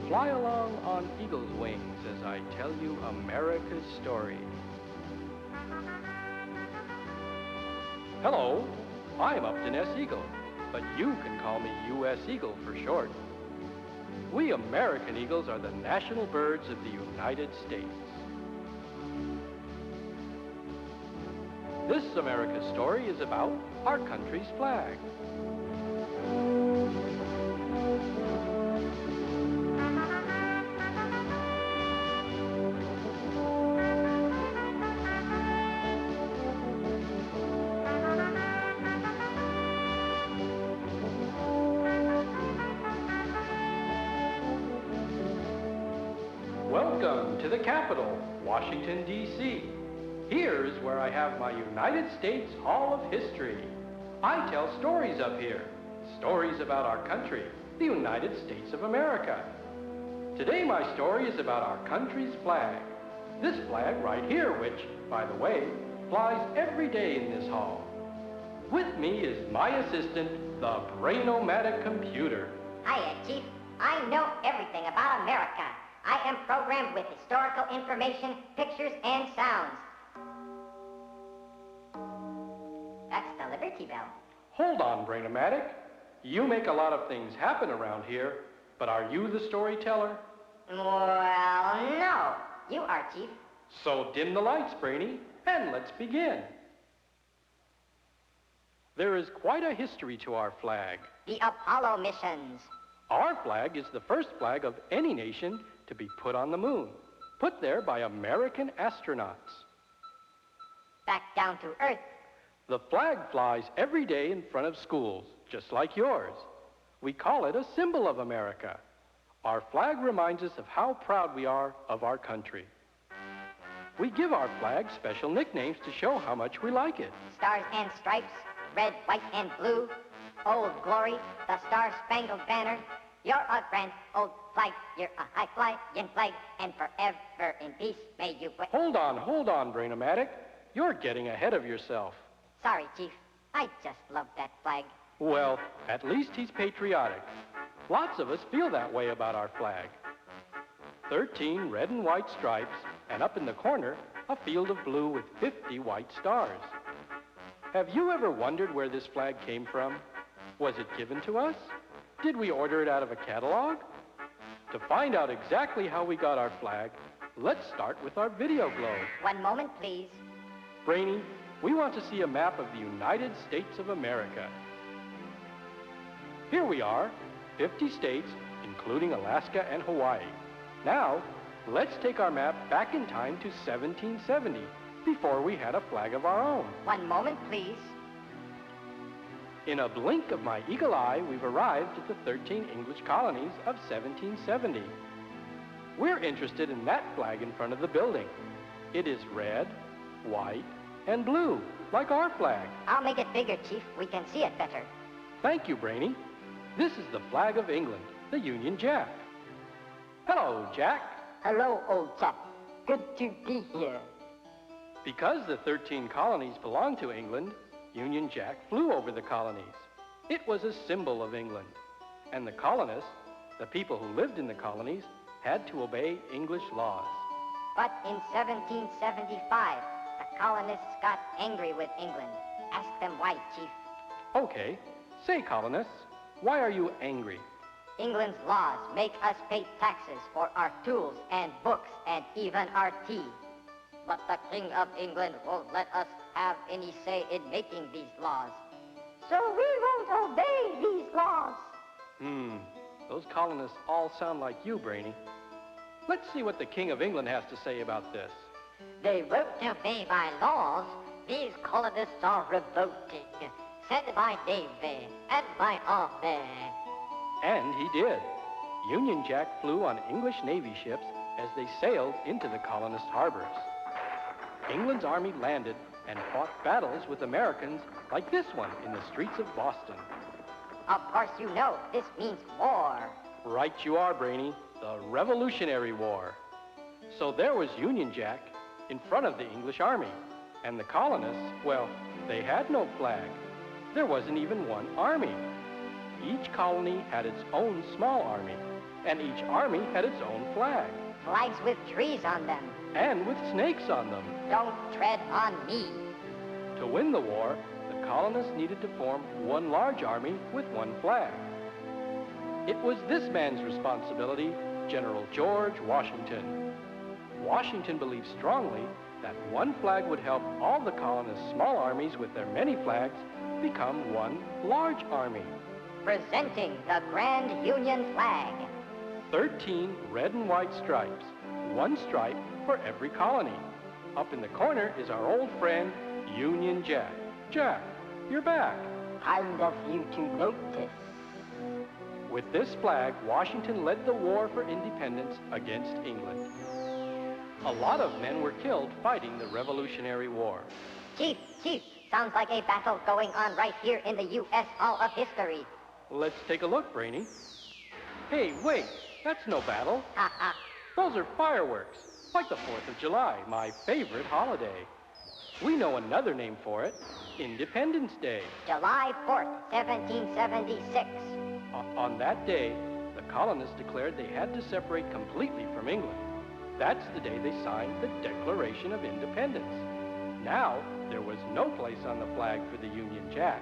Fly along on eagle's wings as I tell you America's story. Hello, I'm Upton S. Eagle, but you can call me U.S. Eagle for short. We American eagles are the national birds of the United States. This America's story is about our country's flag. Welcome to the Capitol, Washington, D.C. Here's where I have my United States Hall of History. I tell stories up here, stories about our country, the United States of America. Today my story is about our country's flag. This flag right here, which, by the way, flies every day in this hall. With me is my assistant, the brain-o-matic computer. Hiya, Chief. I know everything about America. I am programmed with historical information, pictures, and sounds. That's the Liberty Bell. Hold on, Brain-o-matic. You make a lot of things happen around here, but are you the storyteller? Well, no. You are, Chief. So dim the lights, Brainy, and let's begin. There is quite a history to our flag. The Apollo missions. Our flag is the first flag of any nation to be put on the moon, put there by American astronauts. Back down to Earth. The flag flies every day in front of schools, just like yours. We call it a symbol of America. Our flag reminds us of how proud we are of our country. We give our flag special nicknames to show how much we like it. Stars and stripes, red, white, and blue. Old Glory, the Star-Spangled Banner. You're a grand old flag, you're a high-flying flag, and forever in peace may you... Hold on, Brain-o-matic. You're getting ahead of yourself. Sorry, Chief. I just love that flag. Well, at least he's patriotic. Lots of us feel that way about our flag. 13 red and white stripes, and up in the corner, a field of blue with 50 white stars. Have you ever wondered where this flag came from? Was it given to us? Did we order it out of a catalog? To find out exactly how we got our flag, let's start with our video globe. One moment, please. Brainy, we want to see a map of the United States of America. Here we are, 50 states, including Alaska and Hawaii. Now, let's take our map back in time to 1770, before we had a flag of our own. One moment, please. In a blink of my eagle eye, we've arrived at the 13 English colonies of 1770. We're interested in that flag in front of the building. It is red, white, and blue, like our flag. I'll make it bigger, Chief. We can see it better. Thank you, Brainy. This is the flag of England, the Union Jack. Hello, Jack. Hello, old chap. Good to be here. Because the 13 colonies belong to England, Union Jack flew over the colonies. It was a symbol of England. And the colonists, the people who lived in the colonies, had to obey English laws. But in 1775, the colonists got angry with England. Ask them why, Chief. Okay. Say, colonists, why are you angry? England's laws make us pay taxes for our tools and books and even our tea. But the King of England won't let us have any say in making these laws. So we won't obey these laws. Those colonists all sound like you, Brainy. Let's see what the King of England has to say about this. They won't obey my laws. These colonists are revolting. Sent by Navy and by Army. And he did. Union Jack flew on English Navy ships as they sailed into the colonist harbors. England's army landed and fought battles with Americans like this one in the streets of Boston. Of course you know this means war. Right you are, Brainy, the Revolutionary War. So there was Union Jack in front of the English army, and the colonists, well, they had no flag. There wasn't even one army. Each colony had its own small army, And each army had its own flag. Flags with trees on them. And with snakes on them. Don't tread on me. To win the war, the colonists needed to form one large army with one flag. It was this man's responsibility, General George Washington. Washington believed strongly that one flag would help all the colonists' small armies with their many flags become one large army. Presenting the Grand Union flag. 13 red and white stripes, one stripe for every colony. Up in the corner is our old friend, Union Jack. Jack, you're back. Kind of you to notice. With this flag, Washington led the war for independence against England. A lot of men were killed fighting the Revolutionary War. Chief, sounds like a battle going on right here in the U.S. Hall of History. Let's take a look, Brainy. Hey, wait, that's no battle. Ha ha. Those are fireworks, like the 4th of July, my favorite holiday. We know another name for it, Independence Day. July 4th, 1776. On that day, the colonists declared they had to separate completely from England. That's the day they signed the Declaration of Independence. Now, there was no place on the flag for the Union Jack.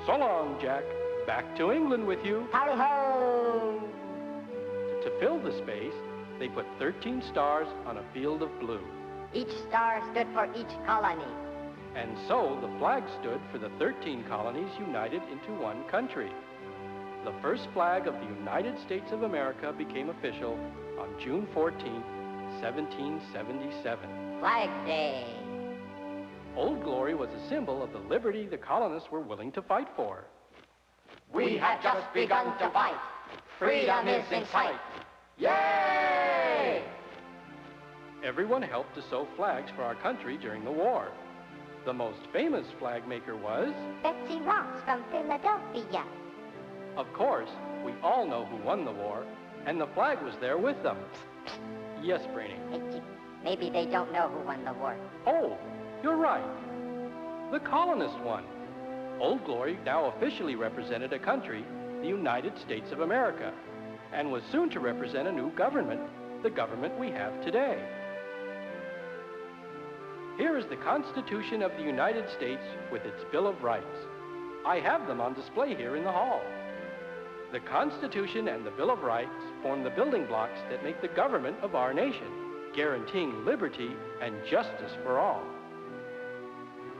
So long, Jack. Back to England with you. Howdy ho! To fill the space, they put 13 stars on a field of blue. Each star stood for each colony. And so the flag stood for the 13 colonies united into one country. The first flag of the United States of America became official on June 14, 1777. Flag Day. Old Glory was a symbol of the liberty the colonists were willing to fight for. We have just begun to fight. Freedom is in sight. Yay! Everyone helped to sew flags for our country during the war. The most famous flag maker was... Betsy Ross from Philadelphia. Of course, we all know who won the war, and the flag was there with them. Yes, Brainy. Hey, Chief, maybe they don't know who won the war. Oh, you're right. The colonists won. Old Glory now officially represented a country, the United States of America, and was soon to represent a new government, the government we have today. Here is the Constitution of the United States with its Bill of Rights. I have them on display here in the hall. The Constitution and the Bill of Rights form the building blocks that make the government of our nation, guaranteeing liberty and justice for all.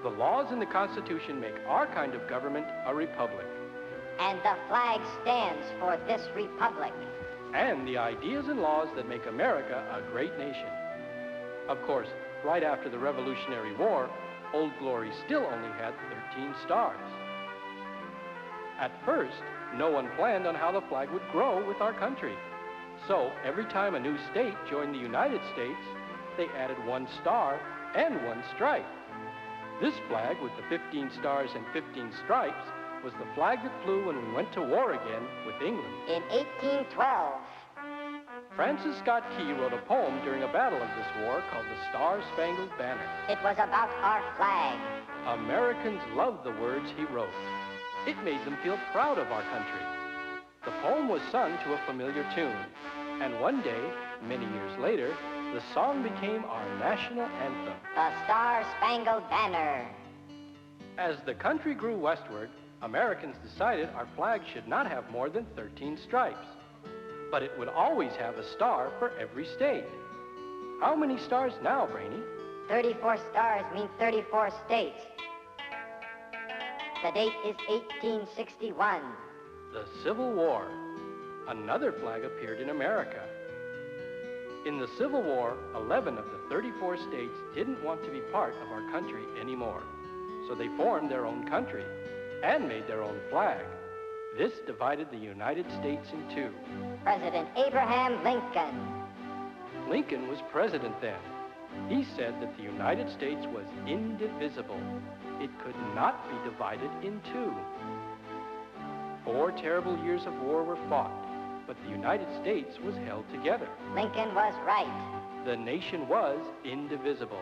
The laws in the Constitution make our kind of government a republic. And the flag stands for this republic. And the ideas and laws that make America a great nation. Of course, right after the Revolutionary War, Old Glory still only had 13 stars. At first, no one planned on how the flag would grow with our country. So every time a new state joined the United States, they added one star and one stripe. This flag with the 15 stars and 15 stripes was the flag that flew when we went to war again with England. In 1812. Francis Scott Key wrote a poem during a battle of this war called the Star-Spangled Banner. It was about our flag. Americans loved the words he wrote. It made them feel proud of our country. The poem was sung to a familiar tune, and one day, many years later, the song became our national anthem. The Star-Spangled Banner. As the country grew westward, Americans decided our flag should not have more than 13 stripes, but it would always have a star for every state. How many stars now, Brainy? 34 stars mean 34 states. The date is 1861. The Civil War. Another flag appeared in America. In the Civil War, 11 of the 34 states didn't want to be part of our country anymore, so they formed their own country and made their own flag. This divided the United States in two. President Abraham Lincoln. Lincoln was president then. He said that the United States was indivisible. It could not be divided in two. 4 terrible years of war were fought, but the United States was held together. Lincoln was right. The nation was indivisible,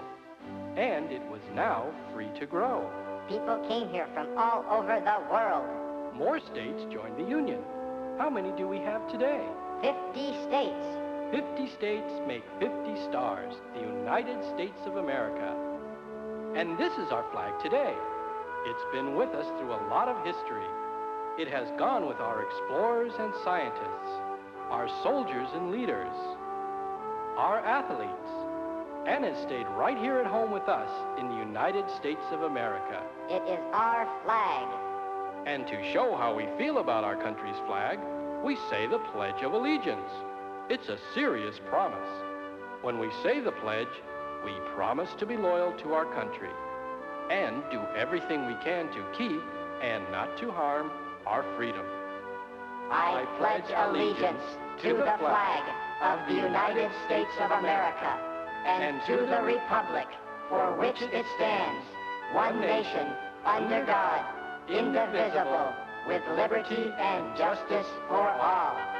and it was now free to grow. People came here from all over the world. More states joined the Union. How many do we have today? 50 states. 50 states make 50 stars, the United States of America. And this is our flag today. It's been with us through a lot of history. It has gone with our explorers and scientists, our soldiers and leaders, our athletes, and has stayed right here at home with us in the United States of America. It is our flag. And to show how we feel about our country's flag, we say the Pledge of Allegiance. It's a serious promise. When we say the pledge, we promise to be loyal to our country and do everything we can to keep and not to harm our freedom. I pledge allegiance to the flag of the United States of America and to the republic for which it stands, one nation, under God, indivisible, with liberty and justice for all.